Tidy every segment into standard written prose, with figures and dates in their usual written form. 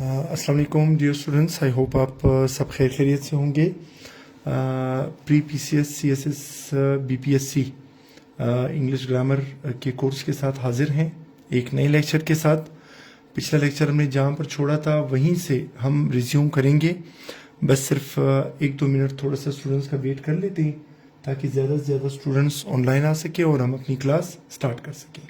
अस्सलाम वालेकुम dear students, I hope आप सब खैर खैरियत से होंगे। Pre PCS CSS BPSC English grammar के कोर्स के साथ हाजिर हैं एक नए लेक्चर के साथ। पिछला लेक्चर हमने जहाँ पर छोड़ा था वहीं से हम रिज्यूम करेंगे। बस सिर्फ 1-2 मिनट थोड़ा सा स्टूडेंट्स का वेट कर लेते हैं ताकि ज़्यादा से ज़्यादा स्टूडेंट्स ऑनलाइन आ सके और हम अपनी क्लास स्टार्ट कर सकें।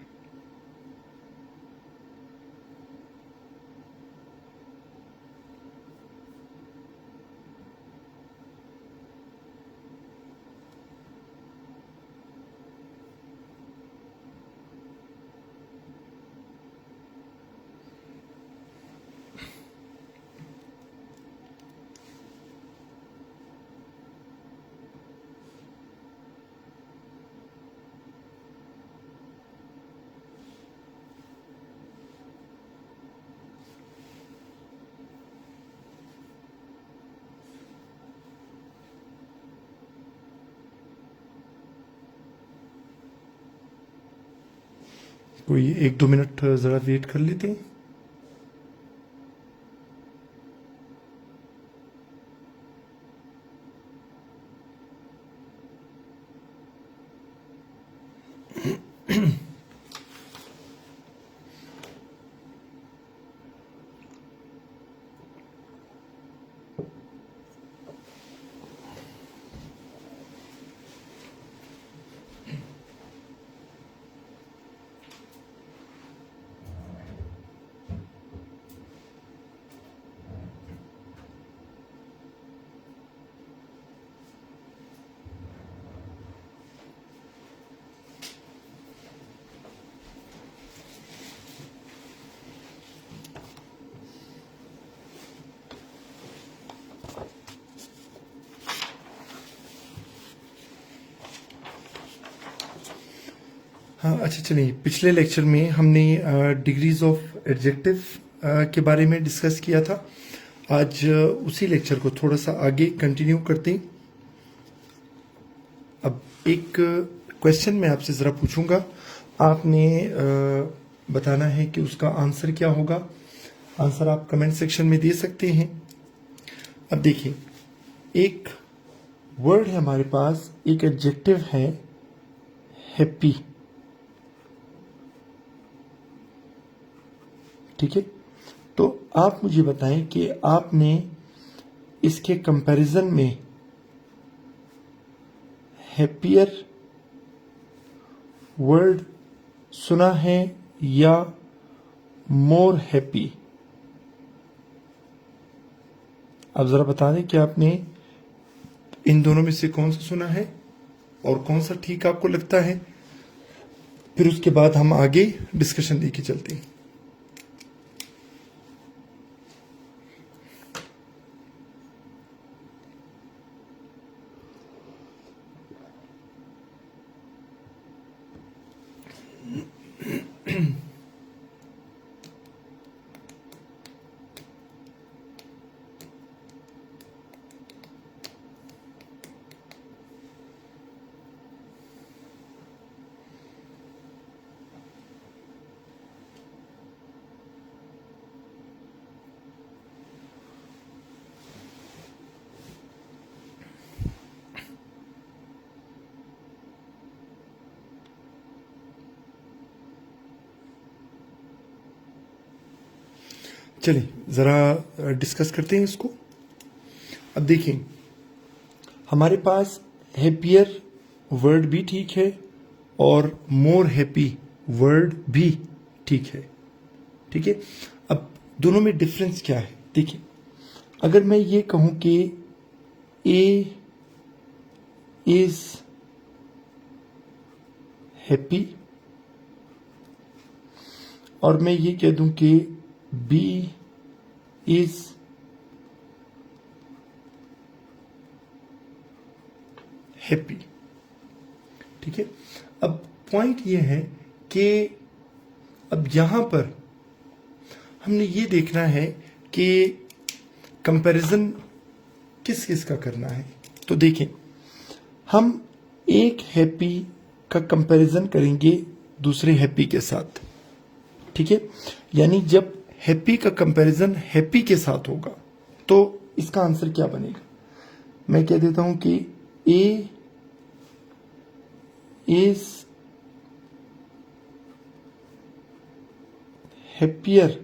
कोई 1-2 मिनट ज़रा वेट कर लेते हैं। हाँ, अच्छा चलिए, पिछले लेक्चर में हमने डिग्रीज ऑफ एडजेक्टिव के बारे में डिस्कस किया था। आज उसी लेक्चर को थोड़ा सा आगे कंटिन्यू करते हैं। अब एक क्वेश्चन मैं आपसे ज़रा पूछूंगा, आपने बताना है कि उसका आंसर क्या होगा। आंसर आप कमेंट सेक्शन में दे सकते हैं। अब देखिए, एक वर्ड है हमारे पास, एक एडजेक्टिव है हैप्पी, ठीक है। तो आप मुझे बताएं कि आपने इसके कंपैरिजन में हैप्पियर वर्ड सुना है या मोर हैप्पी। आप जरा बता दें कि आपने इन दोनों में से कौन सा सुना है और कौन सा ठीक आपको लगता है। फिर उसके बाद हम आगे डिस्कशन लेके चलते हैं। चलिए ज़रा डिस्कस करते हैं इसको। अब देखिए, हमारे पास हैप्पियर वर्ड भी ठीक है और मोर हैप्पी वर्ड भी ठीक है, ठीक है। अब दोनों में डिफरेंस क्या है देखिए। अगर मैं ये कहूं कि ए इज हैप्पी और मैं ये कह दूं कि बी इज हैप्पी, ठीक है। अब पॉइंट ये है कि अब यहां पर हमने ये देखना है कि कंपैरिजन किस किस का करना है। तो देखें, हम एक हैप्पी का कंपैरिजन करेंगे दूसरे हैप्पी के साथ, ठीक है। यानी जब हैप्पी का कंपैरिजन हैप्पी के साथ होगा, तो इसका आंसर क्या बनेगा? मैं कह देता हूं कि A is happier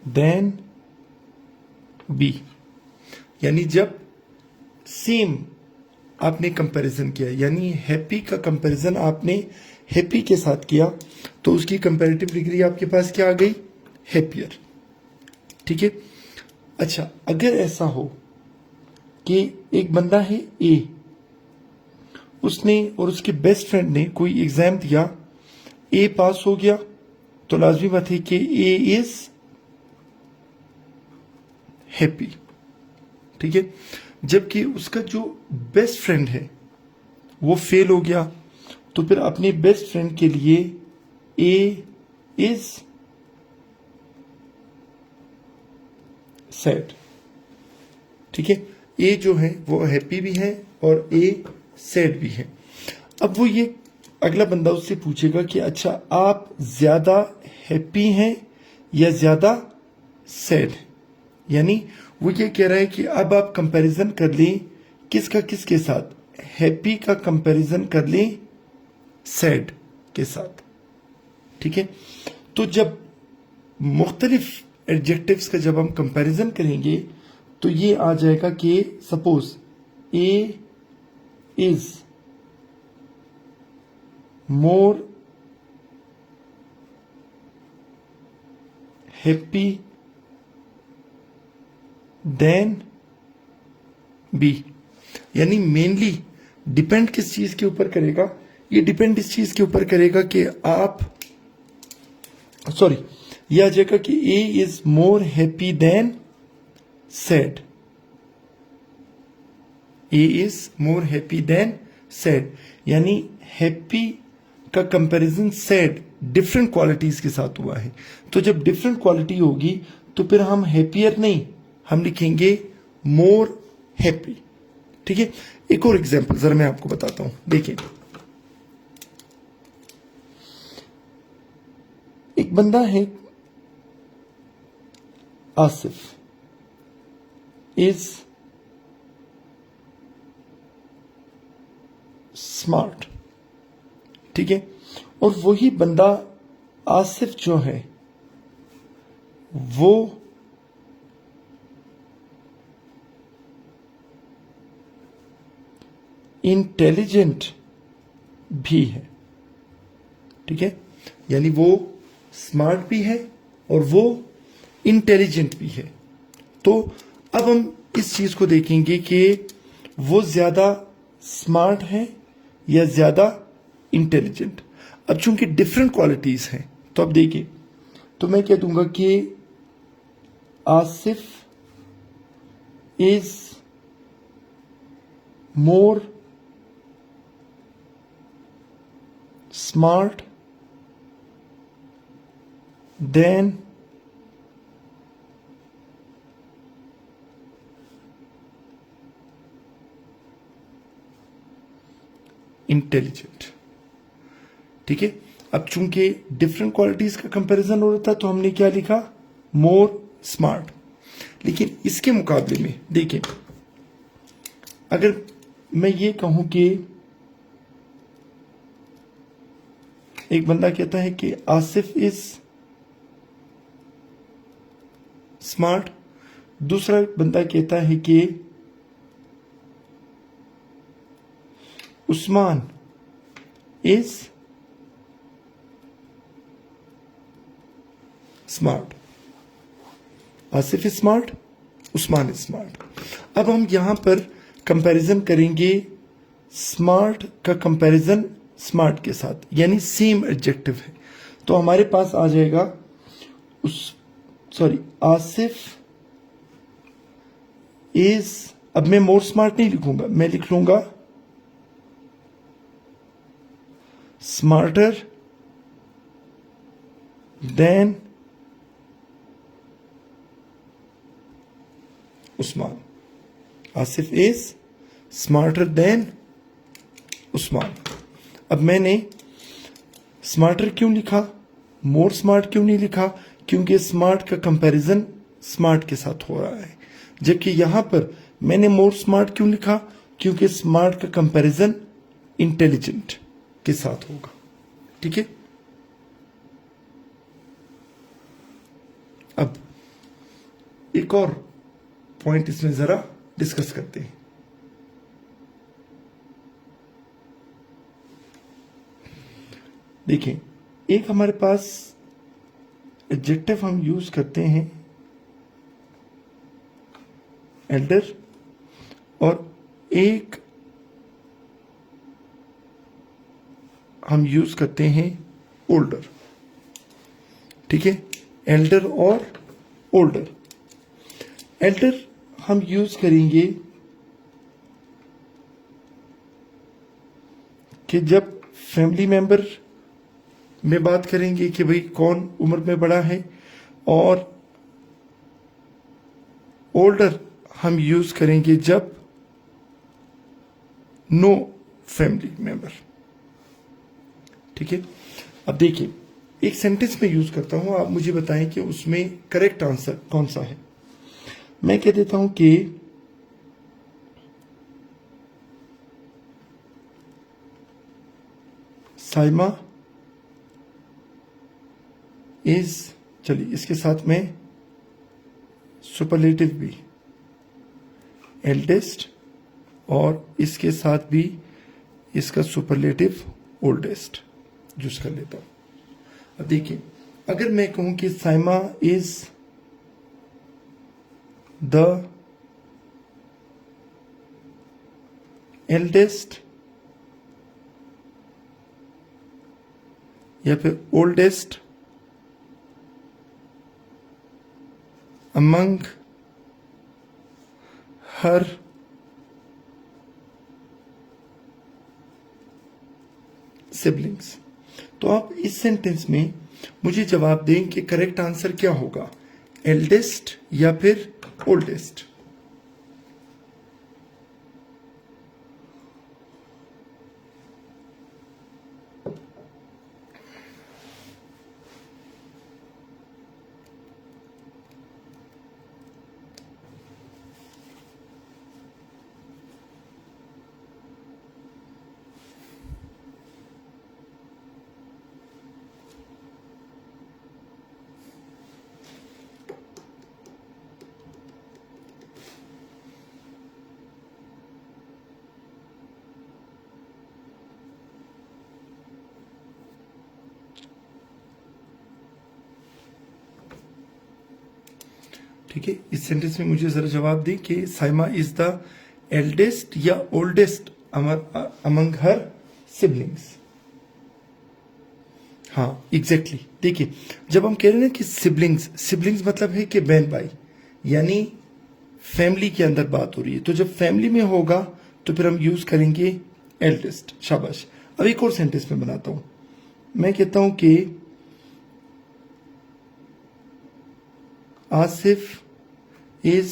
than B. यानी जब सेम आपने कंपैरिजन किया, यानी हैप्पी का कंपैरिजन आपने हैप्पी के साथ किया, तो उसकी कंपैरेटिव डिग्री आपके पास क्या आ गई? हैप्पियर। ठीक है। अच्छा, अगर ऐसा हो कि एक बंदा है ए, उसने और उसके बेस्ट फ्रेंड ने कोई एग्जाम दिया, ए पास हो गया, तो लाजमी बात है कि ए इज हैप्पी। ठीक है। जबकि उसका जो बेस्ट फ्रेंड है वो फेल हो गया, तो फिर अपने बेस्ट फ्रेंड के लिए ए इज सैड। ठीक है। ए जो है वो हैप्पी भी है और ए सैड भी है। अब वो ये अगला बंदा उससे पूछेगा कि अच्छा आप ज्यादा हैप्पी हैं या ज्यादा सैड हैं? यानी वो ये कह रहा है कि अब आप कंपैरिजन कर लें किसका किसके साथ? हैप्पी का कंपैरिजन कर लें सैड के साथ। ठीक है। तो जब मुख्तलिफ एडजेक्टिव्स का जब हम कंपैरिजन करेंगे तो ये आ जाएगा कि suppose A is more happy than B. यानी मेनली डिपेंड किस चीज के ऊपर करेगा? ये डिपेंड इस चीज के ऊपर करेगा कि आप यह आ जाएगा कि A is more happy than sad. A is more happy than sad, यानी हैप्पी का कंपैरिजन सैड डिफरेंट क्वालिटीज के साथ हुआ है। तो जब डिफरेंट क्वालिटी होगी तो फिर हम हैप्पियर नहीं, हम लिखेंगे मोर हैप्पी। ठीक है। एक और एग्जांपल जरा मैं आपको बताता हूं, देखिए। एक बंदा है आसिफ इज स्मार्ट। ठीक है। और वही बंदा आसिफ जो है वो इंटेलिजेंट भी है। ठीक है। यानी वो स्मार्ट भी है और वो इंटेलिजेंट भी है। तो अब हम इस चीज को देखेंगे कि वो ज्यादा स्मार्ट है या ज्यादा इंटेलिजेंट। अब चूंकि डिफरेंट क्वालिटीज हैं तो अब देखिए, तो मैं कह दूंगा कि Asif is more smart than intelligent. ठीक है। अब चूंकि डिफरेंट क्वालिटीज का कंपैरिजन हो रहा था तो हमने क्या लिखा? More smart. लेकिन इसके मुकाबले में देखिए, अगर मैं ये कहूं कि एक बंदा कहता है कि आसिफ इज स्मार्ट, दूसरा बंदा कहता है कि Usman is smart. Asif is smart, Usman is smart. अब हम यहां पर कंपैरिजन करेंगे स्मार्ट का कंपैरिजन स्मार्ट के साथ, यानी सेम एडजेक्टिव है। तो हमारे पास आ जाएगा आसिफ इज, अब मैं मोर स्मार्ट नहीं लिखूंगा, मैं लिख लूंगा smarter than Usman. Asif is smarter than Usman. अब मैंने स्मार्टर क्यों लिखा? मोर स्मार्ट क्यों नहीं लिखा? क्योंकि स्मार्ट का कंपैरिजन स्मार्ट के साथ हो रहा है। जबकि यहां पर मैंने मोर स्मार्ट क्यों लिखा? क्योंकि स्मार्ट का कंपैरिजन इंटेलिजेंट के साथ होगा। ठीक है, अब एक और पॉइंट इसमें जरा डिस्कस करते हैं। देखिए, एक हमारे पास एडजेक्टिव हम यूज करते हैं एल्डर, और एक हम यूज करते हैं ओल्डर। ठीक है, एल्डर और ओल्डर। एल्डर हम यूज करेंगे कि जब फैमिली मेंबर में बात करेंगे कि भाई कौन उम्र में बड़ा है, और ओल्डर हम यूज करेंगे जब नो फैमिली मेंबर। ठीक है, अब देखिए, एक सेंटेंस में यूज करता हूं, आप मुझे बताएं कि उसमें करेक्ट आंसर कौन सा है। मैं कह देता हूं कि साइमा इज, चलिए इसके साथ में सुपरलेटिव भी एल्डेस्ट, और इसके साथ भी इसका सुपरलेटिव ओल्डेस्ट यूज कर लेता हूं। अब देखिए, अगर मैं कहूं कि साइमा इज द एल्डेस्ट या फिर ओल्डेस्ट among her siblings, तो आप इस सेंटेंस में मुझे जवाब दें कि करेक्ट आंसर क्या होगा, एल्डेस्ट या फिर ओल्डेस्ट। ठीक है, इस सेंटेंस में मुझे जरा जवाब दें कि साइमा इज द एल्डेस्ट या ओल्डेस्ट अमंग हर सिबलिंग्स। हाँ, एग्जैक्टली। देखिए, जब हम कह रहे हैं कि सिबलिंग्स, सिबलिंग्स मतलब है कि बहन भाई, यानी फैमिली के अंदर बात हो रही है, तो जब फैमिली में होगा तो फिर हम यूज करेंगे एल्डेस्ट। शाबाश। अब एक और सेंटेंस में बनाता हूं, मैं कहता हूं कि Asif is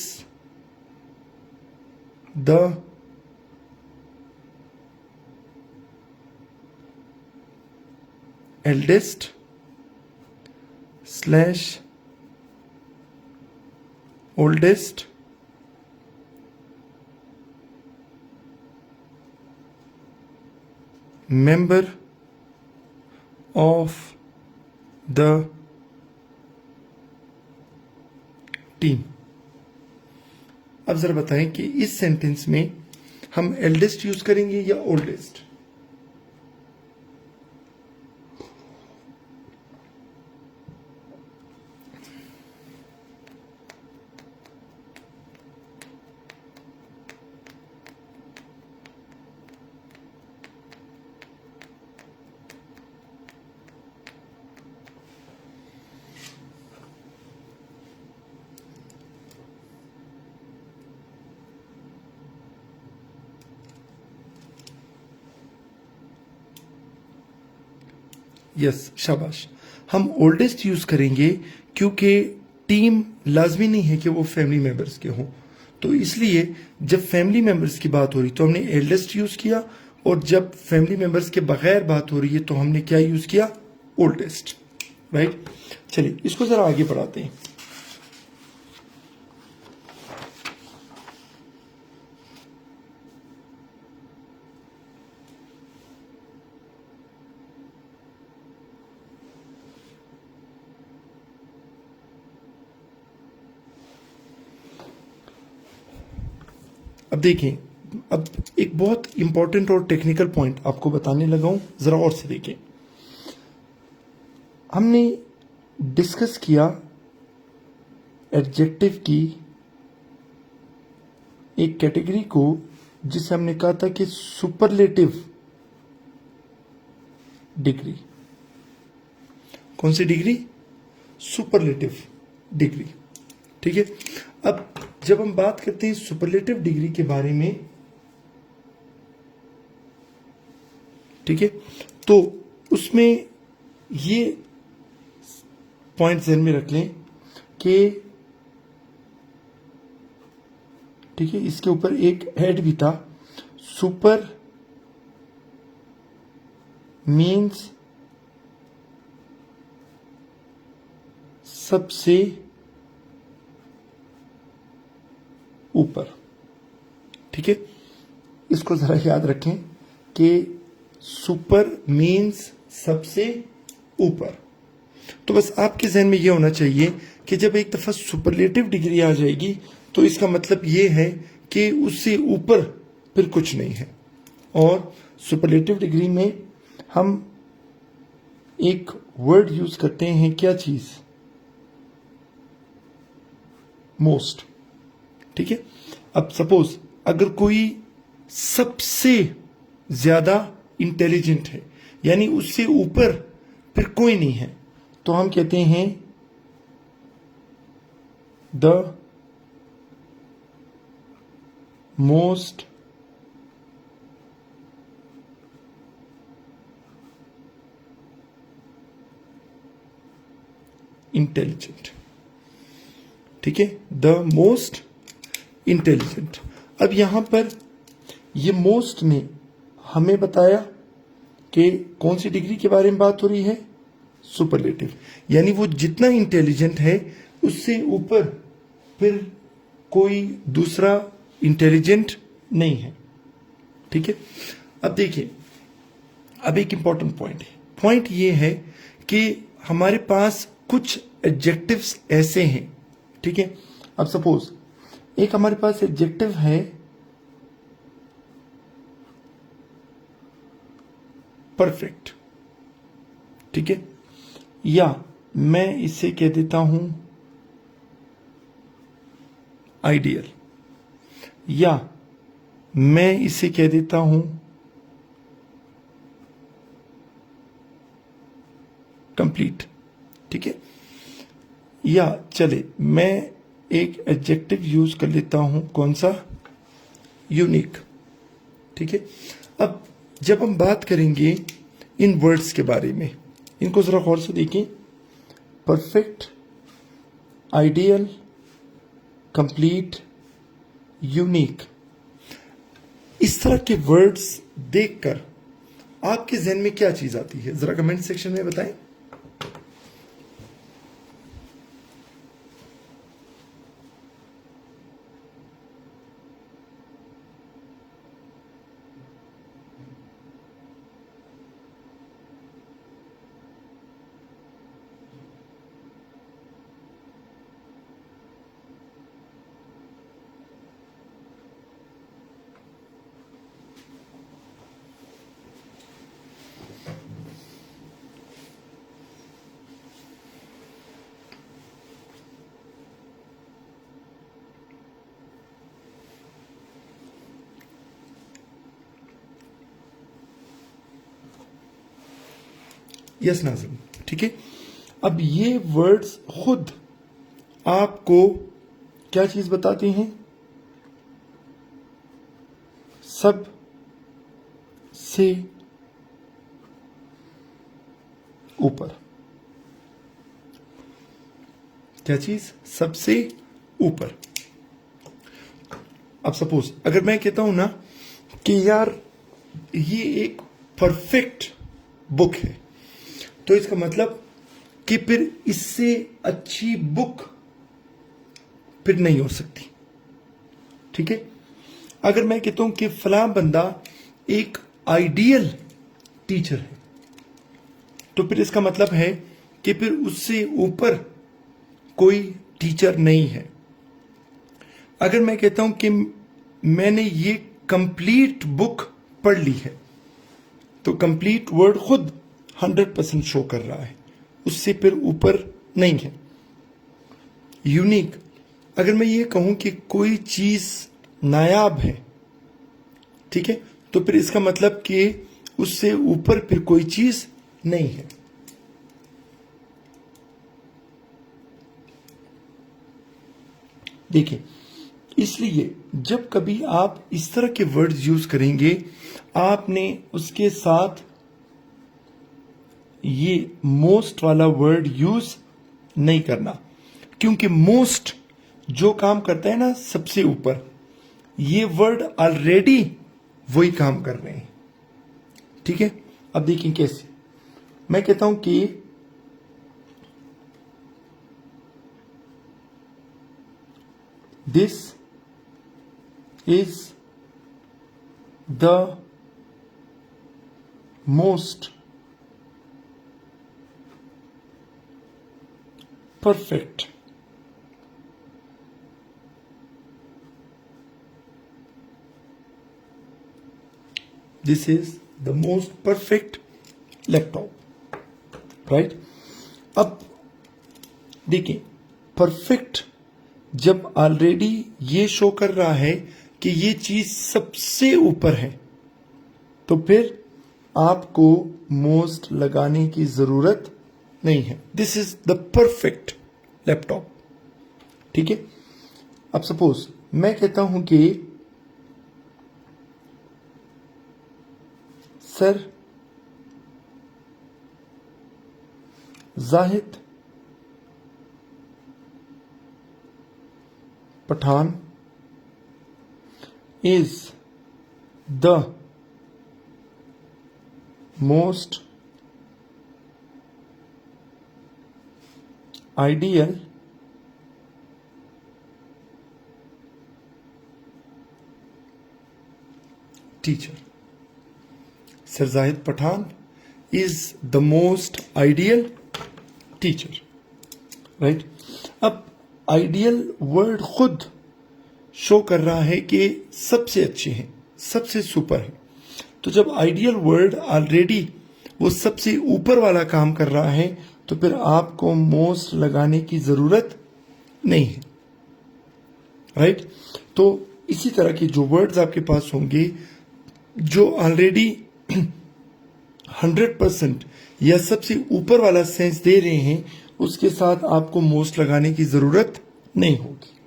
the eldest slash oldest member of the team। अब जरा बताएं कि इस सेंटेंस में हम एल्डेस्ट यूज करेंगे या ओल्डेस्ट। यस, शाबाश। हम ओल्डेस्ट यूज करेंगे क्योंकि टीम लाजमी नहीं है कि वो फैमिली मेंबर्स के हों, तो इसलिए जब फैमिली मेंबर्स की बात हो रही तो हमने एल्डेस्ट यूज किया, और जब फैमिली मेंबर्स के बगैर बात हो रही है तो हमने क्या यूज किया, ओल्डेस्ट। राइट। चलिए इसको जरा आगे बढ़ाते हैं। अब देखिए, अब एक बहुत इंपॉर्टेंट और टेक्निकल पॉइंट आपको बताने लगा हूं, जरा और से देखिए। हमने डिस्कस किया एडजेक्टिव की एक कैटेगरी को, जिसे हमने कहा था कि सुपरलेटिव डिग्री। कौन सी डिग्री? Superlative degree. ठीक है। अब जब हम बात करते हैं सुपरलेटिव डिग्री के बारे में, ठीक है, तो उसमें ये पॉइंट ध्यान में रख लें कि, ठीक है, इसके ऊपर एक हेड भी था, सुपर मीन्स सबसे ऊपर। ठीक है, इसको जरा याद रखें कि सुपर मीन्स सबसे ऊपर। तो बस आपके जहन में यह होना चाहिए कि जब एक दफा सुपरलेटिव डिग्री आ जाएगी तो इसका मतलब यह है कि उससे ऊपर फिर कुछ नहीं है। और सुपरलेटिव डिग्री में हम एक वर्ड यूज करते हैं, क्या चीज? मोस्ट। ठीक है। अब सपोज अगर कोई सबसे ज्यादा इंटेलिजेंट है, यानी उससे ऊपर फिर कोई नहीं है, तो हम कहते हैं द मोस्ट इंटेलिजेंट। ठीक है, द मोस्ट इंटेलिजेंट। अब यहां पर ये मोस्ट में हमें बताया कि कौन सी डिग्री के बारे में बात हो रही है? सुपरलेटिव। यानी वो जितना इंटेलिजेंट है उससे ऊपर फिर कोई दूसरा इंटेलिजेंट नहीं है। ठीक है। अब देखिए, अब एक इंपॉर्टेंट पॉइंट है। पॉइंट ये है कि हमारे पास कुछ एडजेक्टिव्स ऐसे हैं। ठीक है। अब सपोज एक हमारे पास एडजेक्टिव है परफेक्ट। ठीक है, या मैं इसे कह देता हूं आइडियल, या मैं इसे कह देता हूं कंप्लीट। ठीक है, या चले मैं एक एडजेक्टिव यूज कर लेता हूं, कौन सा? यूनिक। ठीक है। अब जब हम बात करेंगे इन वर्ड्स के बारे में, इनको जरा गौर से देखें। परफेक्ट, आइडियल, कंप्लीट, यूनिक, इस तरह के वर्ड्स देखकर आपके जहन में क्या चीज आती है? जरा कमेंट सेक्शन में बताएं। यस नाज़िम। ठीक है। अब ये वर्ड्स खुद आपको क्या चीज बताते हैं? सब से ऊपर। क्या चीज? सबसे ऊपर। अब सपोज अगर मैं कहता हूं ना कि यार ये एक परफेक्ट बुक है, तो इसका मतलब कि फिर इससे अच्छी बुक फिर नहीं हो सकती। ठीक है, अगर मैं कहता हूं कि फलां बंदा एक आइडियल टीचर है, तो फिर इसका मतलब है कि फिर उससे ऊपर कोई टीचर नहीं है। अगर मैं कहता हूं कि मैंने ये कंप्लीट बुक पढ़ ली है, तो कंप्लीट वर्ड खुद 100% शो कर रहा है, उससे फिर ऊपर नहीं है। यूनिक, अगर मैं ये कहूं कि कोई चीज नायाब है, ठीक है, तो फिर इसका मतलब कि उससे ऊपर फिर कोई चीज नहीं है। देखिए, इसलिए जब कभी आप इस तरह के वर्ड्स यूज करेंगे, आपने उसके साथ ये मोस्ट वाला वर्ड यूज नहीं करना, क्योंकि मोस्ट जो काम करता है ना सबसे ऊपर, ये वर्ड ऑलरेडी वही काम कर रहे हैं। ठीक है, अब देखिए कैसे। मैं कहता हूं कि this is the most perfect this is the most perfect laptop, right? अब देखिए, परफेक्ट जब ऑलरेडी ये शो कर रहा है कि ये चीज सबसे ऊपर है, तो फिर आपको मोस्ट लगाने की जरूरत नहीं है। This is the perfect laptop. ठीक है, अब सपोज मैं कहता हूं कि sir Zahid Pathan is the most ideal teacher. Sir Zahid Pathan is the most ideal teacher, right? अब आइडियल वर्ड खुद शो कर रहा है कि सबसे अच्छे हैं, सबसे सुपर है। तो जब आइडियल वर्ड ऑलरेडी वो सबसे ऊपर वाला काम कर रहा है, तो फिर आपको मोस्ट लगाने की जरूरत नहीं है, राइट? तो इसी तरह के जो वर्ड्स आपके पास होंगे जो ऑलरेडी 100% या सबसे ऊपर वाला सेंस दे रहे हैं, उसके साथ आपको मोस्ट लगाने की जरूरत नहीं होगी।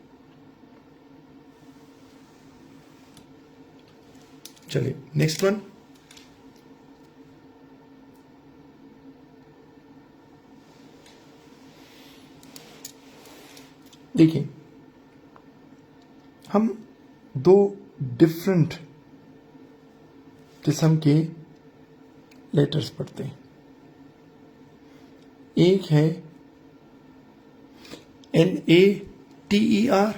चलिए नेक्स्ट वन। देखिए, हम दो डिफरेंट किस्म के लेटर्स पढ़ते हैं। एक है LATER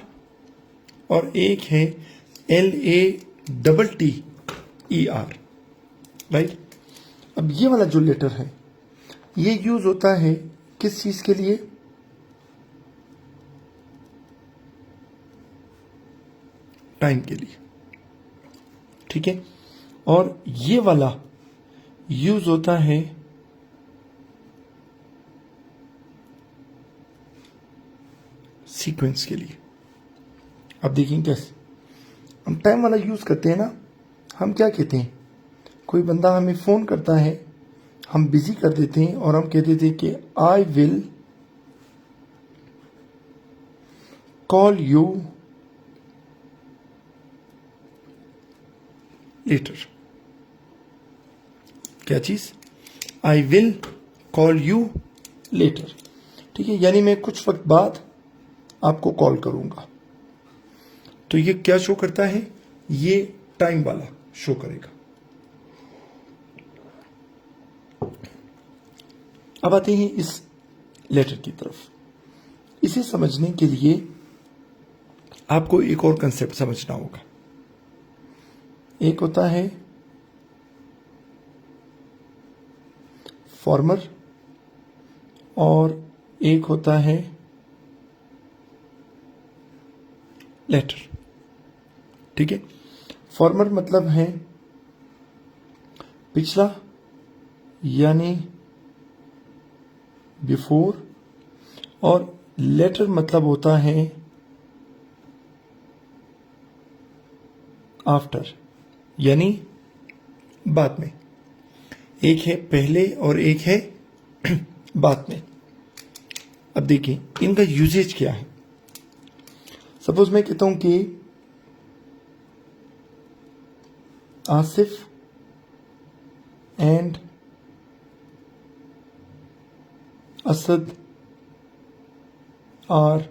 और एक है LATTER, राइट? अब ये वाला जो लेटर है ये यूज होता है किस चीज के लिए? टाइम के लिए, ठीक है। और ये वाला यूज होता है सीक्वेंस के लिए। अब देखें कैसे हम टाइम वाला यूज करते हैं ना। हम क्या कहते हैं, कोई बंदा हमें फोन करता है, हम बिजी कर देते हैं और हम कह देते हैं कि I will call you later. क्या चीज? I will call you later, ठीक है। यानी मैं कुछ वक्त बाद आपको कॉल करूंगा। तो ये क्या शो करता है? ये टाइम वाला शो करेगा। अब आते हैं इस लेटर की तरफ। इसे समझने के लिए आपको एक और कंसेप्ट समझना होगा। एक होता है फॉर्मर और एक होता है लेटर। ठीक है, फॉर्मर मतलब है पिछला यानी बिफोर, और लेटर मतलब होता है आफ्टर यानी बाद में। एक है पहले और एक है बाद में। अब देखिए इनका यूजेज क्या है। सपोज मैं कहता हूं कि Asif and Asad are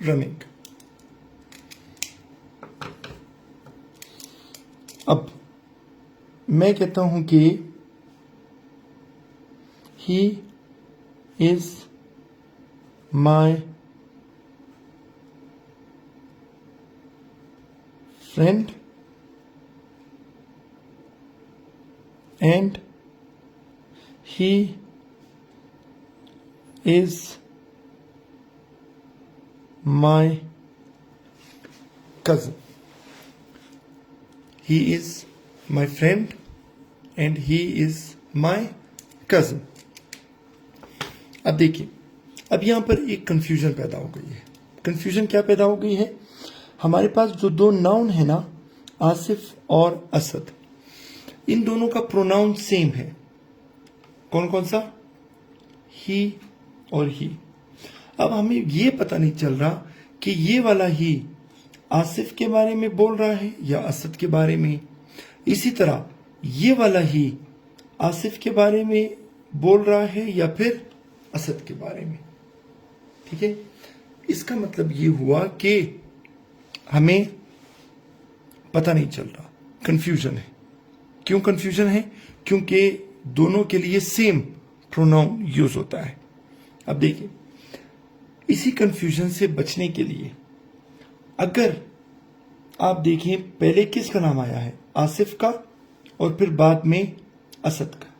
running. अब मैं कहता हूं कि he is my friend and he is my cousin. He is my friend and he is my cousin. अब देखिए, अब यहां पर एक कंफ्यूजन पैदा हो गई है। कंफ्यूजन क्या पैदा हो गई है? हमारे पास जो दो नाउन है ना, आसिफ और असद, इन दोनों का प्रोनाउन सेम है। कौन कौन सा? ही और ही। अब हमें ये पता नहीं चल रहा कि ये वाला ही आसिफ के बारे में बोल रहा है या असद के बारे में। इसी तरह ये वाला ही आसिफ के बारे में बोल रहा है या फिर असद के बारे में। ठीक है, इसका मतलब ये हुआ कि हमें पता नहीं चल रहा, कंफ्यूजन है। क्यों कंफ्यूजन है? क्योंकि दोनों के लिए सेम प्रोनाउन यूज होता है। अब देखिए, इसी कंफ्यूजन से बचने के लिए अगर आप देखें, पहले किसका नाम आया है? आसिफ का, और फिर बाद में असद का।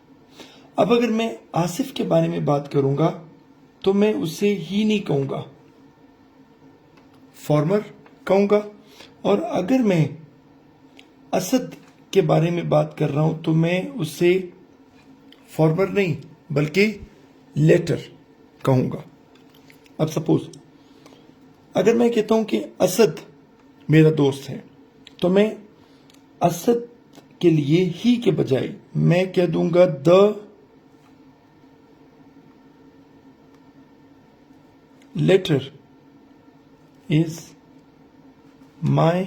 अब अगर मैं आसिफ के बारे में बात करूंगा तो मैं उसे ही नहीं कहूंगा, फॉर्मर कहूंगा। और अगर मैं असद के बारे में बात कर रहा हूं तो मैं उसे फॉर्मर नहीं बल्कि लेटर कहूंगा। अब सपोज अगर मैं कहता हूं कि असद मेरा दोस्त है, तो मैं असद के लिए ही के बजाय मैं कह दूंगा the latter is my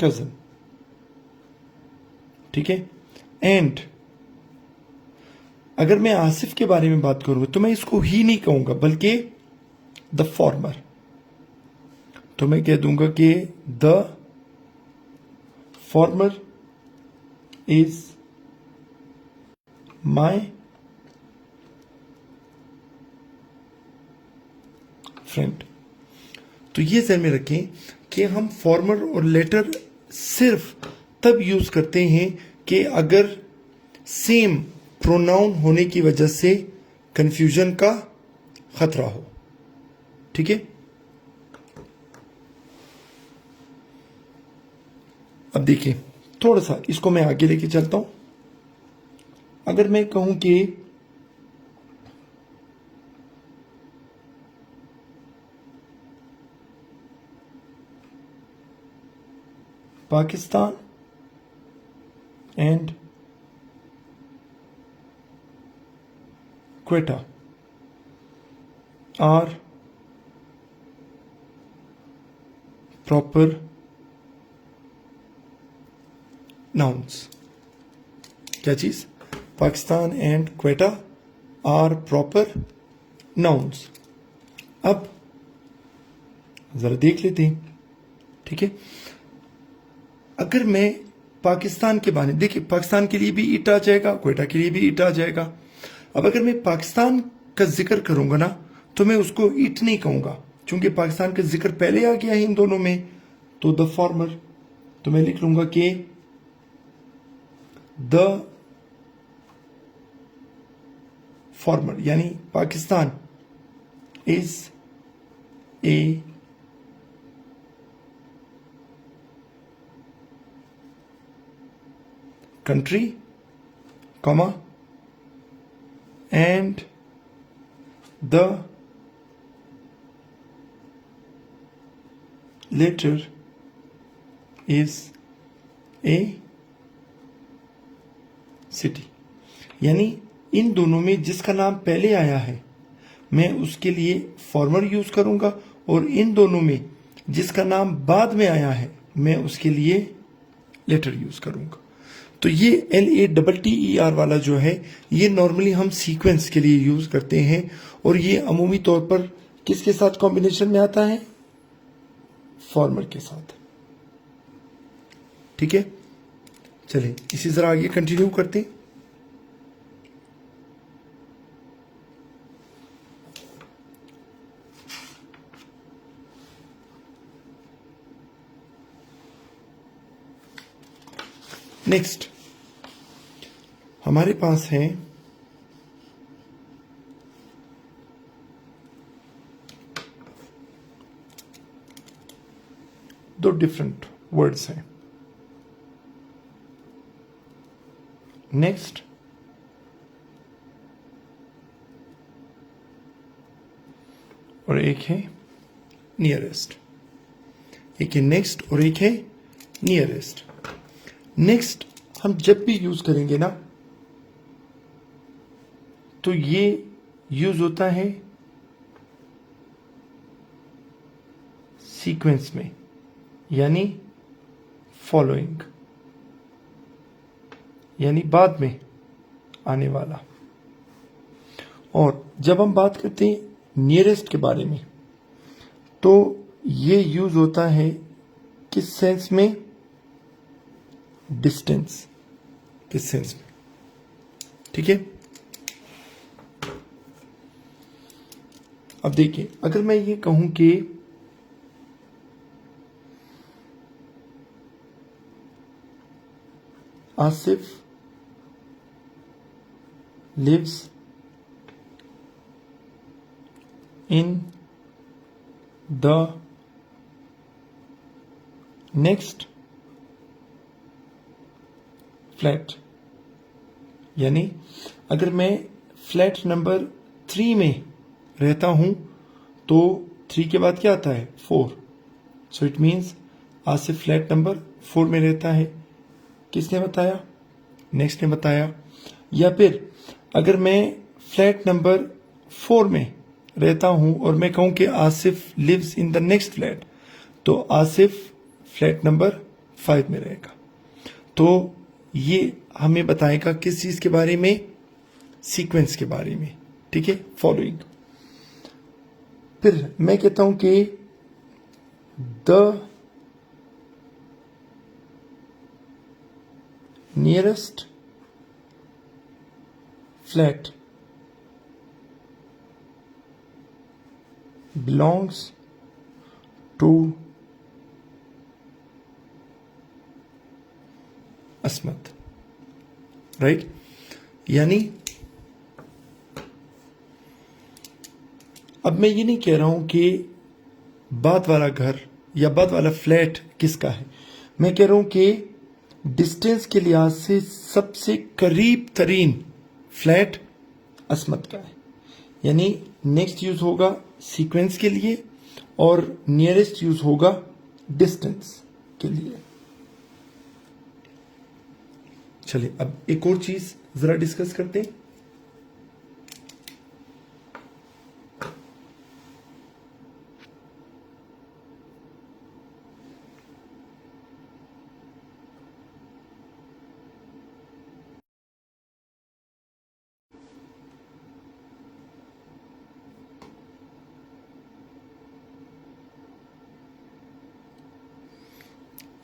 cousin. ठीक है, एंड अगर मैं आसिफ के बारे में बात करूंगा तो मैं इसको ही नहीं कहूंगा बल्कि द फॉर्मर। तो मैं कह दूंगा कि the former is my friend. तो ये ध्यान में रखें कि हम फॉर्मर और लेटर सिर्फ तब यूज करते हैं कि अगर सेम प्रोनाउन होने की वजह से कंफ्यूजन का खतरा हो। ठीक है, अब देखिए थोड़ा सा इसको मैं आगे लेके चलता हूं। अगर मैं कहूं कि Pakistan and Quetta are proper nouns. क्या चीज? Pakistan and Quetta are proper nouns. अब जरा देख लेते हैं। ठीक है, अगर मैं पाकिस्तान के बारे में, देखिए पाकिस्तान के लिए भी इट आ जाएगा, क्वेटा के लिए भी इट आ जाएगा। अब अगर मैं पाकिस्तान का जिक्र करूंगा ना, तो मैं उसको इट नहीं कहूंगा, क्योंकि पाकिस्तान का जिक्र पहले आ गया है इन दोनों में। तो द फॉर्मर, तो मैं लिख लूंगा कि द फॉर्मर, यानी Pakistan is a country, comma, and the latter is a city। यानी इन दोनों में जिसका नाम पहले आया है मैं उसके लिए फॉर्मर यूज करूंगा, और इन दोनों में जिसका नाम बाद में आया है मैं उसके लिए लेटर यूज करूंगा। तो ये LATTER वाला जो है ये नॉर्मली हम सीक्वेंस के लिए यूज करते हैं, और ये अमूमी तौर पर किसके साथ कॉम्बिनेशन में आता है? फॉर्मर के साथ। ठीक है, चलिए इसी तरह आगे कंटिन्यू करते हैं। नेक्स्ट हमारे पास है दो डिफरेंट वर्ड्स हैं। नेक्स्ट और एक है नियरेस्ट। एक है नेक्स्ट और एक है नियरेस्ट। नेक्स्ट हम जब भी यूज करेंगे ना, तो ये यूज होता है सीक्वेंस में, यानी फॉलोइंग, यानी बाद में आने वाला। और जब हम बात करते हैं नियरेस्ट के बारे में, तो ये यूज होता है किस सेंस में? डिस्टेंस के सेंस में। ठीक है, अब देखिए अगर मैं ये कहूं कि Asif lives in the next flat, यानी अगर मैं फ्लैट नंबर 3 में रहता हूं तो 3 के बाद क्या आता है? 4। So it means Asif flat number 4 में रहता है। किसने बताया? नेक्स्ट ने बताया। या फिर अगर मैं फ्लैट नंबर 4 में रहता हूं और मैं कहूं कि Asif lives in the next flat, तो आसिफ फ्लैट नंबर 5 में रहेगा। तो ये हमें बताएगा किस चीज के बारे में? सीक्वेंस के बारे में। ठीक है, फॉलोइंग। फिर मैं कहता हूं कि the nearest flat belongs to Asmat. Right, यानी अब मैं ये नहीं कह रहा हूं कि बाद वाला घर या बाद वाला फ्लैट किसका है, मैं कह रहा हूं कि डिस्टेंस के लिहाज से सबसे करीब तरीन फ्लैट असमत का है। यानी नेक्स्ट यूज होगा सीक्वेंस के लिए और नियरेस्ट यूज होगा डिस्टेंस के लिए। चलिए अब एक और चीज जरा डिस्कस करते हैं।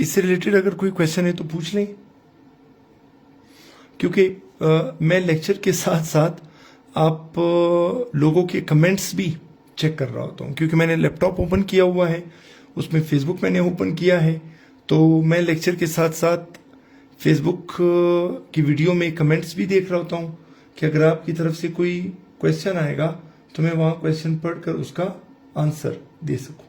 इससे रिलेटेड अगर कोई क्वेश्चन है तो पूछ लें, क्योंकि मैं लेक्चर के साथ साथ आप लोगों के कमेंट्स भी चेक कर रहा होता हूँ, क्योंकि मैंने लैपटॉप ओपन किया हुआ है, उसमें फेसबुक मैंने ओपन किया है, तो मैं लेक्चर के साथ साथ फेसबुक की वीडियो में कमेंट्स भी देख रहा होता हूँ कि अगर आपकी तरफ से कोई क्वेश्चन आएगा तो मैं वहाँ क्वेश्चन पढ़कर उसका आंसर दे सकूँ।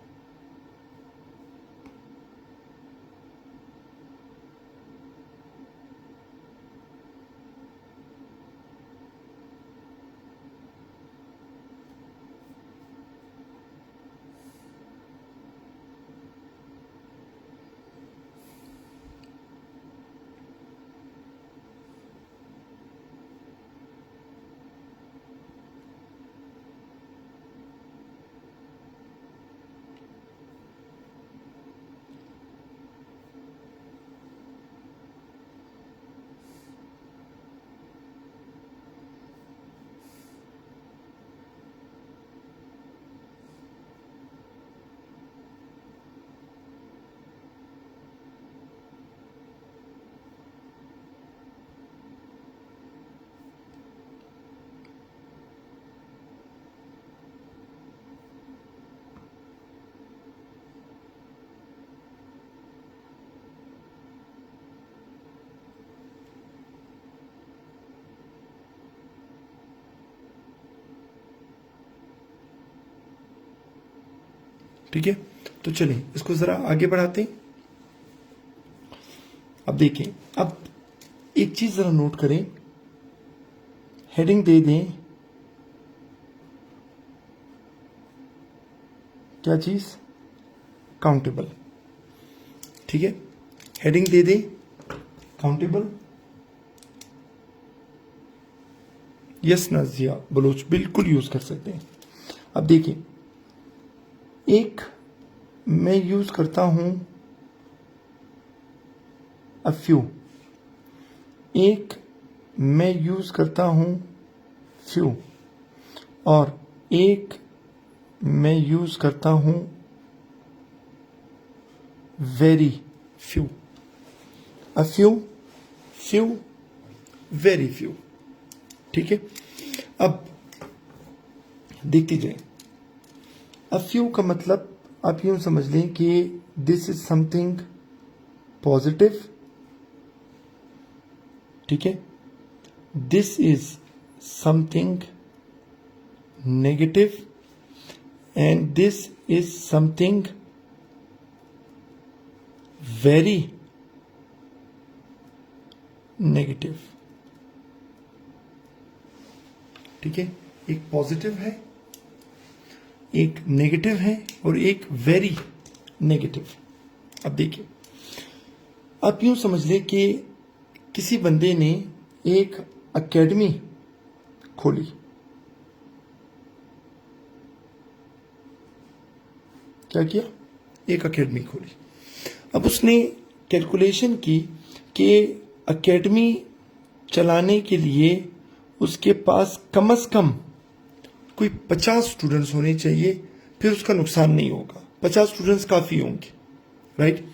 ठीक है, तो चलिए इसको जरा आगे बढ़ाते हैं। अब देखें, अब एक चीज जरा नोट करें, हेडिंग दे दें, क्या चीज, काउंटेबल। ठीक है, हेडिंग दे दें काउंटेबल। यस नाजिया बलोच बिल्कुल यूज कर सकते हैं। अब देखिए, एक मैं यूज करता हूं अ फ्यू, एक मैं यूज करता हूं फ्यू, और एक मैं यूज करता हूं very few. A few, few, very few. ठीक है, अब देखते जाए। अ फ्यू का मतलब आप यूं समझ लें कि दिस इज समथिंग पॉजिटिव। ठीक है, this is something negative, and this is something very negative. ठीक है, एक पॉजिटिव है, एक नेगेटिव है, और एक वेरी नेगेटिव। अब देखिए, आप यूं समझ लें कि किसी बंदे ने एक एकेडमी खोली। क्या किया? एक एकेडमी खोली। अब उसने कैलकुलेशन की कि एकेडमी चलाने के लिए उसके पास कम से कम कोई 50 स्टूडेंट्स होने चाहिए, फिर उसका नुकसान नहीं होगा। 50 स्टूडेंट्स काफी होंगे, राइट।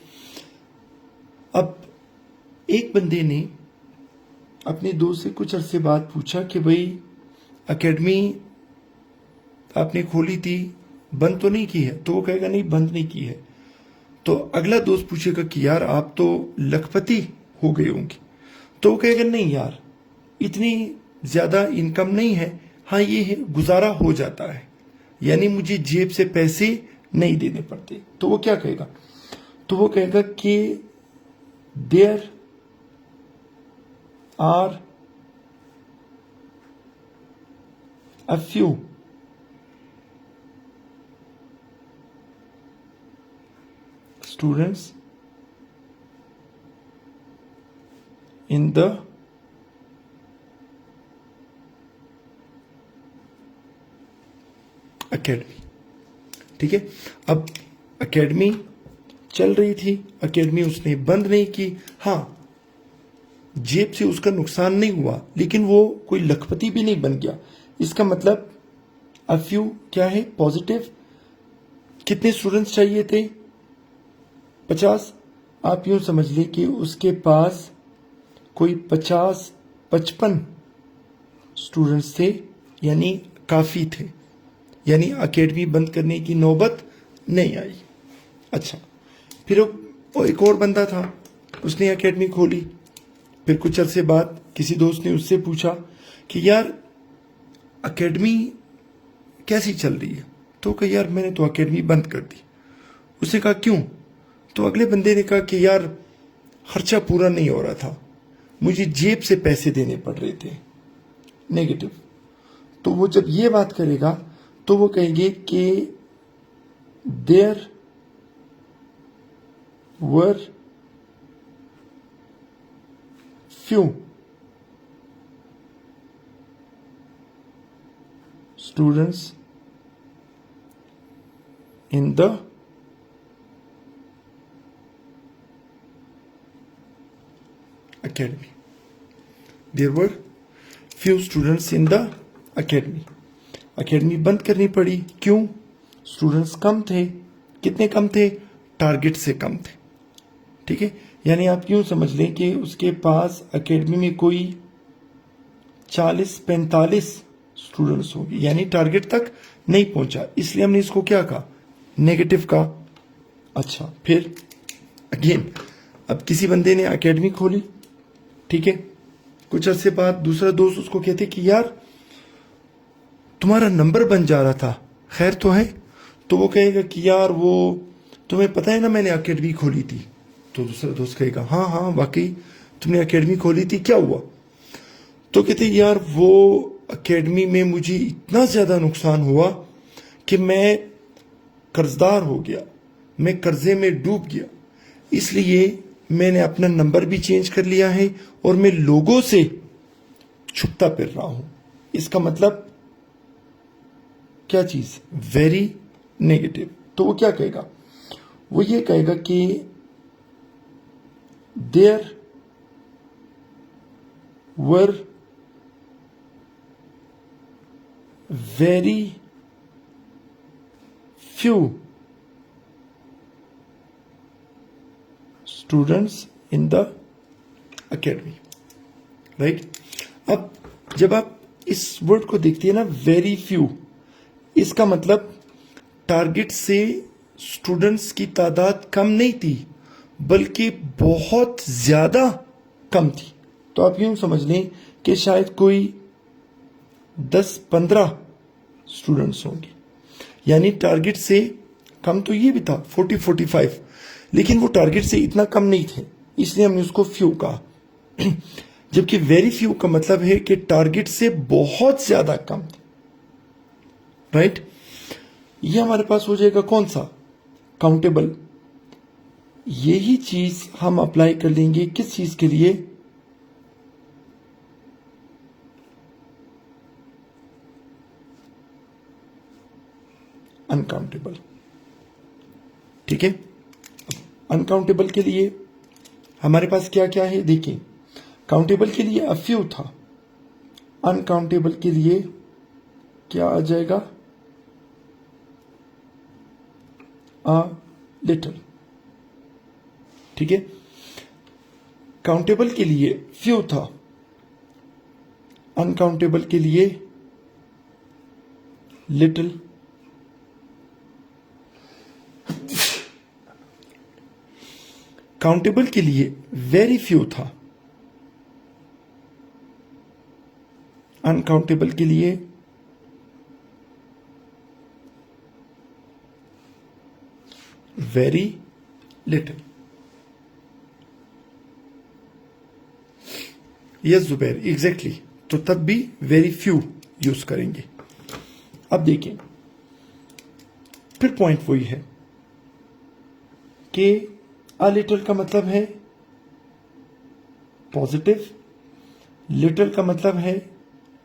अब एक बंदे ने अपने दोस्त से कुछ अरसे बाद पूछा कि भाई एकेडमी आपने खोली थी, बंद तो नहीं की है? तो वो कहेगा नहीं, बंद नहीं की है। तो अगला दोस्त पूछेगा कि यार आप तो लखपति हो गए होंगे। तो वो कहेगा नहीं यार, इतनी ज्यादा इनकम नहीं है, हाँ ये है, गुजारा हो जाता है, यानी मुझे जेब से पैसे नहीं देने पड़ते। तो वो क्या कहेगा? तो वो कहेगा कि there are a few students in the academy। ठीक है, अब एकेडमी चल रही थी, एकेडमी उसने बंद नहीं की, हाँ जेब से उसका नुकसान नहीं हुआ, लेकिन वो कोई लखपति भी नहीं बन गया। इसका मतलब अ फ्यू क्या है? पॉजिटिव। कितने स्टूडेंट्स चाहिए थे? 50। आप यूं समझ लें कि उसके पास कोई 50-55 स्टूडेंट्स थे, यानी काफ़ी थे, यानी अकेडमी बंद करने की नौबत नहीं आई। अच्छा, फिर वो एक और बंदा था, उसने अकेडमी खोली। फिर कुछ अरसे बाद किसी दोस्त ने उससे पूछा कि यार अकेडमी कैसी चल रही है? तो कहा यार मैंने तो अकेडमी बंद कर दी। उसने कहा क्यों? तो अगले बंदे ने कहा कि यार खर्चा पूरा नहीं हो रहा था, मुझे जेब से पैसे देने पड़ रहे थे। नेगेटिव। तो वो जब ये बात करेगा तो वो कहेंगे कि there were few students in the academy. There were few students in the academy. Academy बंद करनी पड़ी। क्यों? स्टूडेंट्स कम थे। कितने कम थे? टारगेट से कम थे। ठीक है, यानी आप यूं समझ लें कि उसके पास अकेडमी में कोई 40-45 स्टूडेंट्स होंगे, यानी टारगेट तक नहीं पहुंचा, इसलिए हमने इसको क्या कहा? नेगेटिव का। अच्छा, फिर अगेन अब किसी बंदे ने अकेडमी खोली, ठीक है, कुछ अरसे बाद दूसरा दोस्त उसको कहते कि यार तुम्हारा नंबर बन जा रहा था, खैर तो है? तो वो कहेगा कि यार वो तुम्हें पता है ना मैंने अकेडमी खोली थी। तो दूसरा दोस्त कहेगा हाँ हाँ वाकई तुमने अकेडमी खोली थी, क्या हुआ? तो कहते यार वो अकेडमी में मुझे इतना ज्यादा नुकसान हुआ कि मैं कर्जदार हो गया, मैं कर्जे में डूब गया, इसलिए मैंने अपना नंबर भी चेंज कर लिया है और मैं लोगों से छुपता फिर रहा हूं। इसका मतलब क्या चीज? Very negative. तो वो क्या कहेगा? वो ये कहेगा कि there were very few students in the academy. Right? अब जब आप इस वर्ड को देखती है ना, वेरी फ्यू, इसका मतलब टारगेट से स्टूडेंट्स की तादाद कम नहीं थी, बल्कि बहुत ज्यादा कम थी। तो आप यूं समझ लें कि शायद कोई 10-15 स्टूडेंट्स होंगे, यानी टारगेट से कम तो ये भी था 40-45, लेकिन वो टारगेट से इतना कम नहीं थे, इसलिए हमने उसको फ्यू कहा। जबकि वेरी फ्यू का मतलब है कि टारगेट से बहुत ज्यादा कम थे। राइट? ये हमारे पास हो जाएगा कौन सा? काउंटेबल। यही चीज हम अप्लाई कर लेंगे किस चीज के लिए? अनकाउंटेबल। ठीक है, अनकाउंटेबल के लिए हमारे पास क्या क्या है देखिए। काउंटेबल के लिए अ फ्यू था, अनकाउंटेबल के लिए क्या आ जाएगा? A little. ठीक है, काउंटेबल के लिए फ्यू था, अनकाउंटेबल के लिए लिटिल। काउंटेबल के लिए वेरी फ्यू था, अनकाउंटेबल के लिए very little. Yes Zubair, exactly. तो तब भी वेरी फ्यू यूज करेंगे। अब देखिए, फिर पॉइंट वही है कि अ लिटिल का मतलब है पॉजिटिव, लिटिल का मतलब है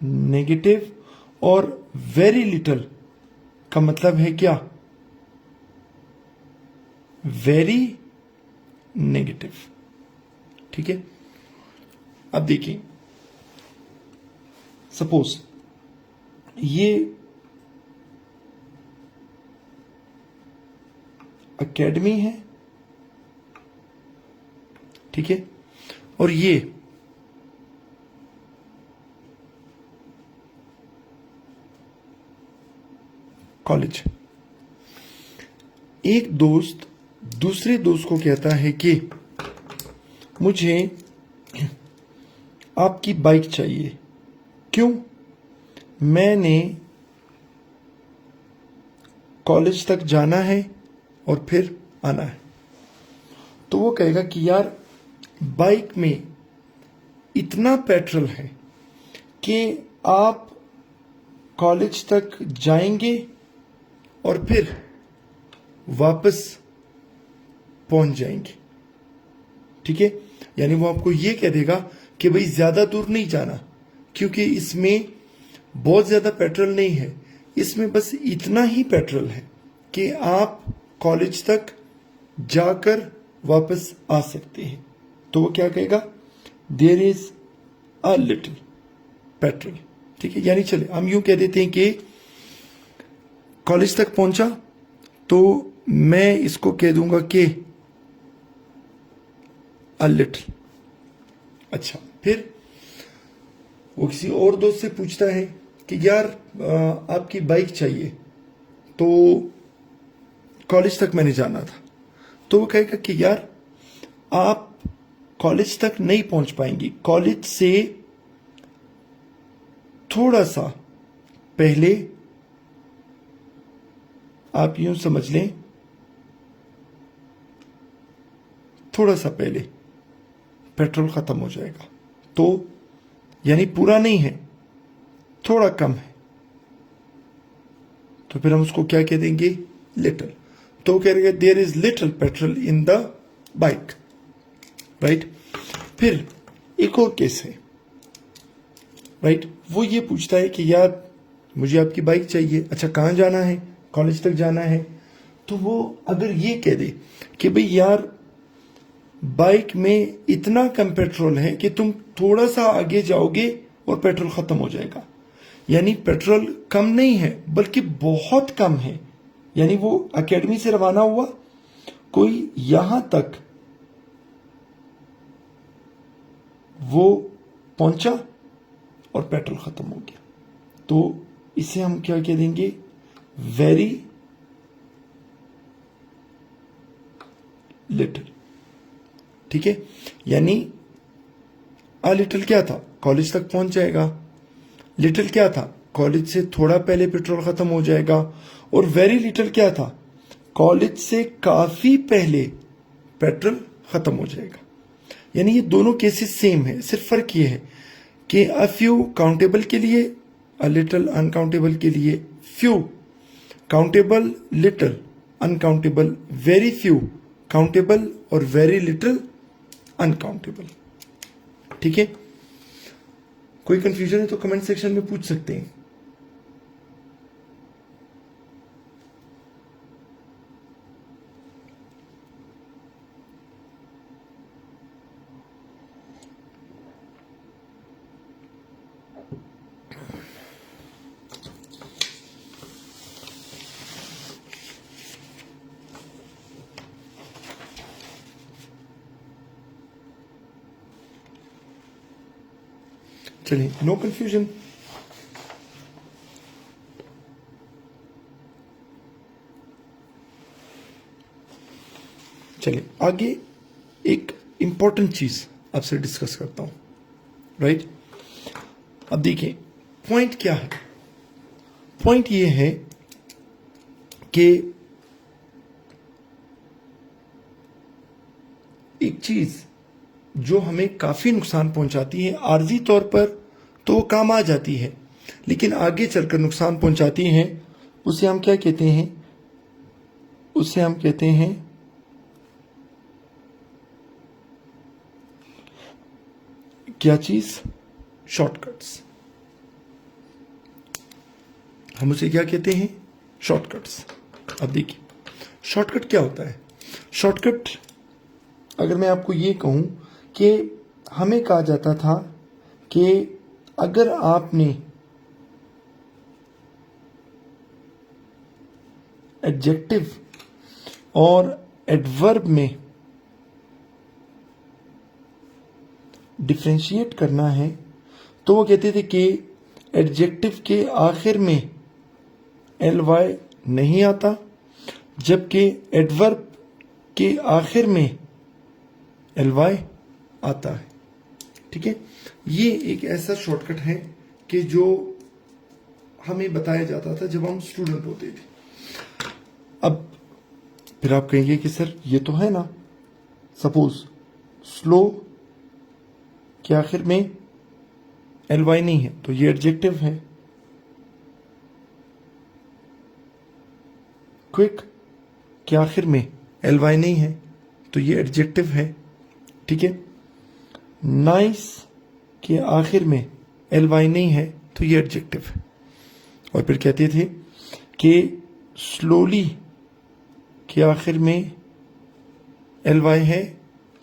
नेगेटिव, और वेरी लिटिल का मतलब है क्या? Very negative. ठीक है, अब देखिए, सपोज ये एकेडमी है ठीक है। और ये कॉलेज। एक दोस्त दूसरे दोस्त को कहता है कि मुझे आपकी बाइक चाहिए। क्यों? मैंने कॉलेज तक जाना है और फिर आना है। तो वो कहेगा कि यार बाइक में इतना पेट्रोल है कि आप कॉलेज तक जाएंगे और फिर वापस पहुंच जाएंगे। ठीक है, यानी वो आपको ये कह देगा कि भाई ज्यादा दूर नहीं जाना, क्योंकि इसमें बहुत ज्यादा पेट्रोल नहीं है, इसमें बस इतना ही पेट्रोल है कि आप कॉलेज तक जाकर वापस आ सकते हैं। तो वो क्या कहेगा? There is a little petrol. ठीक है, यानी चले हम यूं कह देते हैं कि कॉलेज तक पहुंचा तो मैं इसको कह दूंगा कि अ लिटिल। अच्छा, फिर वो किसी और दोस्त से पूछता है कि यार आपकी बाइक चाहिए, तो कॉलेज तक मैंने जाना था। तो वो कहेगा कि यार आप कॉलेज तक नहीं पहुंच पाएंगी, कॉलेज से थोड़ा सा पहले आप यूं समझ लें, थोड़ा सा पहले पेट्रोल खत्म हो जाएगा। तो यानी पूरा नहीं है, थोड़ा कम है, तो फिर हम उसको क्या कह देंगे? लिटिल। तो कह रहे there is little petrol in the bike, right. फिर एक और केस है, राइट। वो ये पूछता है कि यार मुझे आपकी बाइक चाहिए। अच्छा, कहां जाना है? कॉलेज तक जाना है। तो वो अगर ये कह दे कि भाई यार बाइक में इतना कम पेट्रोल है कि तुम थोड़ा सा आगे जाओगे और पेट्रोल खत्म हो जाएगा, यानी पेट्रोल कम नहीं है बल्कि बहुत कम है, यानी वो एकेडमी से रवाना हुआ, कोई यहां तक वो पहुंचा और पेट्रोल खत्म हो गया। तो इसे हम क्या कह देंगे? Very little. ठीक है, यानी अ लिटिल क्या था? कॉलेज तक पहुंच जाएगा। लिटिल क्या था? कॉलेज से थोड़ा पहले पेट्रोल खत्म हो जाएगा। और वेरी लिटिल क्या था? कॉलेज से काफी पहले पेट्रोल खत्म हो जाएगा। यानी ये दोनों केसेस सेम है, सिर्फ फर्क ये है कि अ फ्यू काउंटेबल के लिए, अ लिटिल अनकाउंटेबल के लिए, few countable, little uncountable, very few countable और वेरी लिटिल अनकाउंटेबल। ठीक है, कोई कंफ्यूजन है तो कमेंट सेक्शन में पूछ सकते हैं। चलिए, नो कंफ्यूजन। चलिए आगे एक इंपॉर्टेंट चीज आपसे डिस्कस करता हूं, राइट। अब देखिए पॉइंट क्या है। पॉइंट ये है कि एक चीज जो हमें काफी नुकसान पहुंचाती है, आर्जी तौर पर तो वो काम आ जाती है, लेकिन आगे चलकर नुकसान पहुंचाती है, उसे हम क्या कहते हैं? उसे हम कहते हैं क्या चीज? शॉर्टकट्स। हम उसे क्या कहते हैं? शॉर्टकट्स। अब देखिए शॉर्टकट क्या होता है। शॉर्टकट अगर मैं आपको ये कहूं कि हमें कहा जाता था कि अगर आपने एडजेक्टिव और एडवर्ब में डिफ्रेंशिएट करना है तो वो कहते थे कि एडजेक्टिव के आखिर में एल वाई नहीं आता, जबकि एडवर्ब के आखिर में एल वाई आता है। ठीक है, ये एक ऐसा शॉर्टकट है कि जो हमें बताया जाता था जब हम स्टूडेंट होते थे। अब फिर आप कहेंगे कि सर ये तो है ना, सपोज स्लो के आखिर में एल वाई नहीं है तो ये एडजेक्टिव है, क्विक के आखिर में एल वाई नहीं है तो ये एडजेक्टिव है। ठीक है, नाइस के आखिर में एल वाई नहीं है तो ये एडजेक्टिव है। और फिर कहते थे कि स्लोली के आखिर में एल वाई है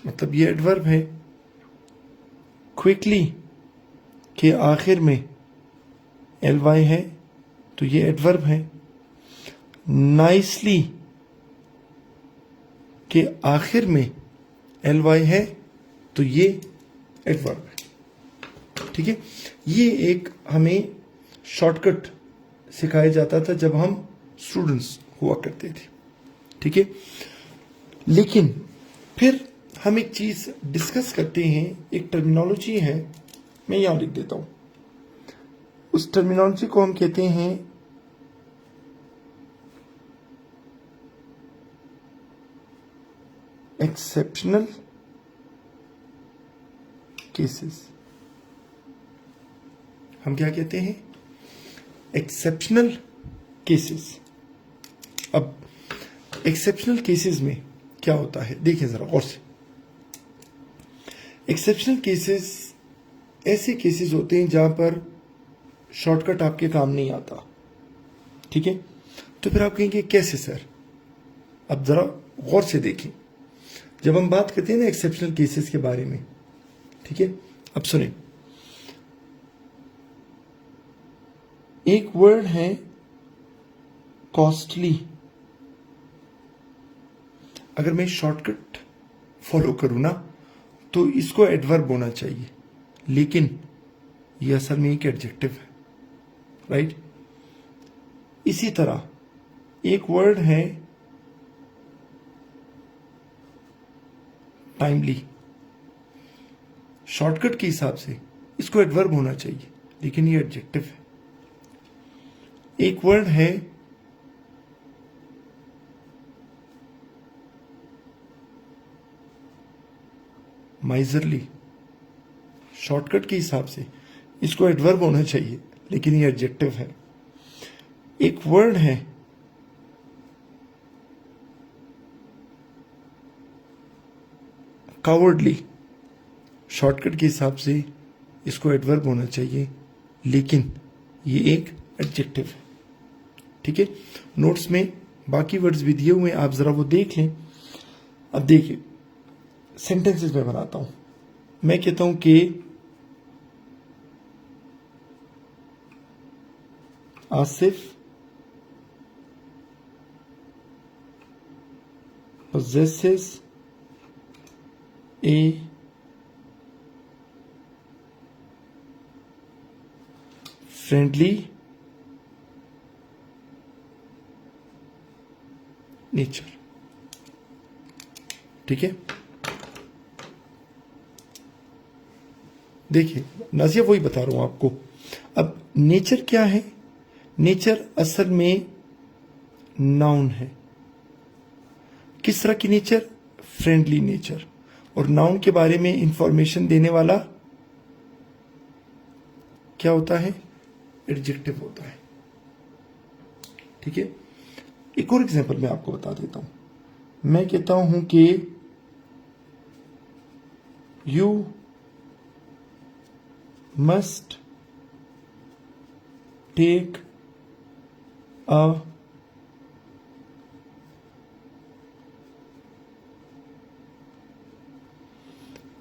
मतलब ये एडवर्ब है, क्विकली के आखिर में एल वाई है तो ये एडवर्ब है, नाइसली के आखिर में एल वाई है तो ये एडवर्ब है। ठीक है, ये एक हमें शॉर्टकट सिखाया जाता था जब हम स्टूडेंट्स हुआ करते थे। ठीक है, लेकिन फिर हम एक चीज डिस्कस करते हैं, एक टर्मिनोलॉजी है, मैं यहां लिख देता हूं। उस टर्मिनोलॉजी को हम कहते हैं एक्सेप्शनल केसेस। हम क्या कहते हैं? Exceptional cases. अब एक्सेप्शनल केसेस में क्या होता है देखिए जरा गौर से। एक्सेप्शनल केसेस ऐसे केसेस होते हैं जहां पर शॉर्टकट आपके काम नहीं आता। ठीक है, तो फिर आप कहेंगे कैसे सर? अब जरा गौर से देखें, जब हम बात करते हैं ना एक्सेप्शनल केसेस के बारे में, ठीक है, अब सुने, एक वर्ड है कॉस्टली। अगर मैं शॉर्टकट फॉलो करूं ना तो इसको एडवर्ब होना चाहिए, लेकिन यह असल में एक एडजेक्टिव है, राइट? इसी तरह एक वर्ड है टाइमली। शॉर्टकट के हिसाब से इसको एडवर्ब होना चाहिए, लेकिन ये एडजेक्टिव है। एक वर्ड है माइजरली। शॉर्टकट के हिसाब से इसको एडवर्ब होना चाहिए, लेकिन ये एडजेक्टिव है। एक वर्ड है कावर्डली। शॉर्टकट के हिसाब से इसको एडवर्ब होना चाहिए, लेकिन ये एक एडजेक्टिव है। ठीक है, नोट्स में बाकी वर्ड्स भी दिए हुए हैं, आप जरा वो देख लें। अब देखिए सेंटेंसेस में बनाता हूं। मैं कहता हूं कि Asif possesses a friendly nature. ठीक है, देखिए नाजिया वही बता रहा हूं आपको। अब नेचर क्या है? नेचर असल में नाउन है। किस तरह की नेचर? Friendly nature. और नाउन के बारे में इंफॉर्मेशन देने वाला क्या होता है? एडजेक्टिव होता है। ठीक है, एक और एग्जांपल मैं आपको बता देता हूं। मैं कहता हूं कि you must take a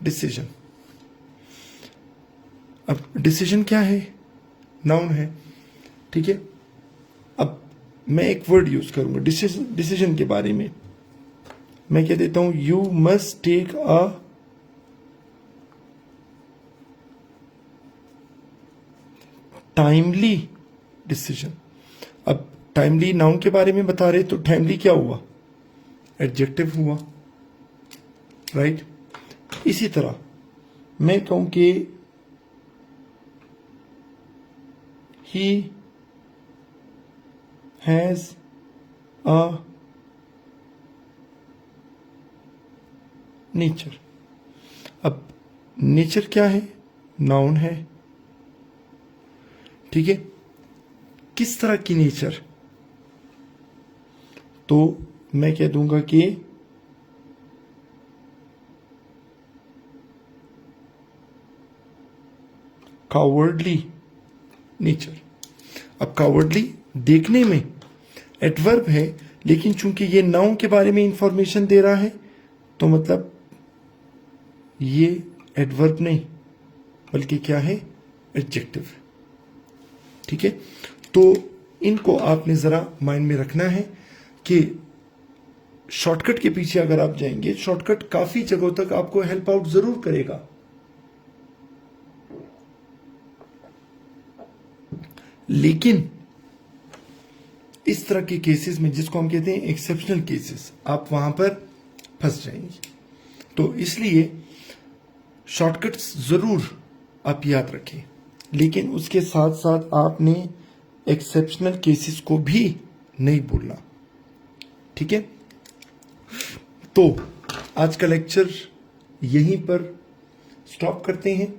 decision. अब डिसीजन क्या है? नाउन है। ठीक है, अब मैं एक वर्ड यूज करूंगा डिसीजन के बारे में। मैं कह देता हूं you must take a timely decision. अब टाइमली नाउन के बारे में बता रहे, तो टाइमली क्या हुआ? एडजेक्टिव हुआ, राइट। इसी तरह मैं कहूं कि ही हैज अ नेचर। अब नेचर क्या है? नाउन है, ठीक है। किस तरह की नेचर? तो मैं कह दूंगा कि कावर्डली नेचर। अब कावर्डली देखने में एडवर्ब है, लेकिन चूंकि ये नाउन के बारे में इंफॉर्मेशन दे रहा है, तो मतलब ये एडवर्ब नहीं बल्कि क्या है? एडजेक्टिव, ठीक है। तो इनको आपने जरा माइंड में रखना है कि शॉर्टकट के पीछे अगर आप जाएंगे, शॉर्टकट काफी जगहों तक आपको हेल्प आउट जरूर करेगा, लेकिन इस तरह के केसेस में, जिसको हम कहते हैं एक्सेप्शनल केसेस, आप वहां पर फंस जाएंगे। तो इसलिए शॉर्टकट्स जरूर आप याद रखें, लेकिन उसके साथ साथ आपने एक्सेप्शनल केसेस को भी नहीं भूलना, ठीक है। तो आज का लेक्चर यहीं पर स्टॉप करते हैं।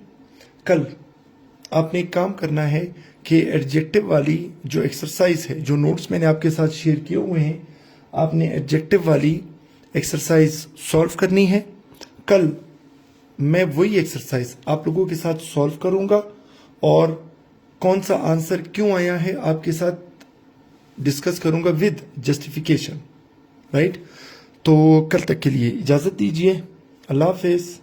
कल आपने एक काम करना है कि एडजेक्टिव वाली जो एक्सरसाइज है, जो नोट्स मैंने आपके साथ शेयर किए हुए हैं, आपने एडजेक्टिव वाली एक्सरसाइज सॉल्व करनी है। कल मैं वही एक्सरसाइज आप लोगों के साथ सॉल्व करूंगा और कौन सा आंसर क्यों आया है आपके साथ डिस्कस करूंगा विद जस्टिफिकेशन, राइट। तो कल तक के लिए इजाजत दीजिए। अल्लाह हाफिज।